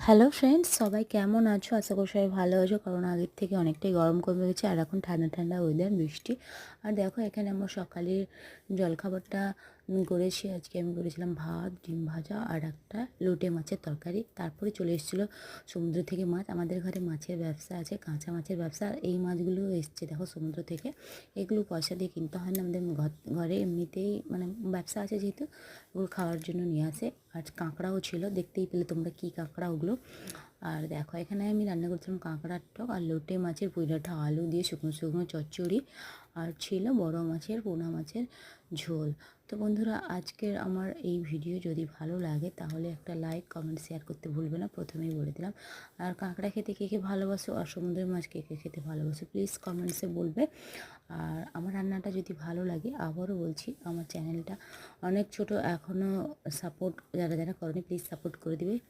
Hello friends, সবাই কেমন আছো? আশা করি সবাই ভালো আছো, কারণ আগের থেকে অনেকটাই গরম কমে গেছে আর এখন ঠান্ডা ঠান্ডা ওয়েদার, বৃষ্টি। আর দেখো এখানে আমরা সকালের জলখাবারটা করেছি। আজকে আমি করেছিলাম ভাত, ডিম ভাজা আর একটা লোটে মাছের তরকারি। তারপরে চলে এসেছিলো সমুদ্র থেকে মাছ। আমাদের ঘরে মাছের ব্যবসা আছে, কাঁচা মাছের ব্যবসা। আর এই মাছগুলো এসছে দেখো সমুদ্র থেকে। এগুলো পয়সা দিয়ে কিনতে হয় না, আমাদের ঘরে এমনিতেই মানে ব্যবসা আছে যেহেতু, ওগুলো খাওয়ার জন্য নিয়ে আসে। আর কাঁকড়াও ছিল, দেখতেই পেলে তোমরা কী কাঁকড়া ওগুলো। আর দেখো এখানে আমি রান্না করছিলাম কাঁকড়ার টক আর লোটে মাছের পুঁইডাঁটা আলু দিয়ে শুকনো শুকনো চচ্চড়ি, আর ছিল বড় মাছের পোনা মাছের ঝোল। তো বন্ধুরা, আজকের আমার এই ভিডিও যদি ভালো লাগে তাহলে একটা লাইক কমেন্ট শেয়ার করতে ভুলবে না, প্রথমেই বলে দিলাম। আর কাঁকড়া খেতে কে কে ভালোবাসো আর সমুদ্রের মাছ কে কে খেতে ভালোবাসো প্লিজ কমেন্টসে বলবে। আর আমার রান্নাটা যদি ভালো লাগে, আবারও বলছি আমার চ্যানেলটা অনেক ছোট, এখনও সাপোর্ট যারা যারা করেনি প্লিজ সাপোর্ট করে দিবে।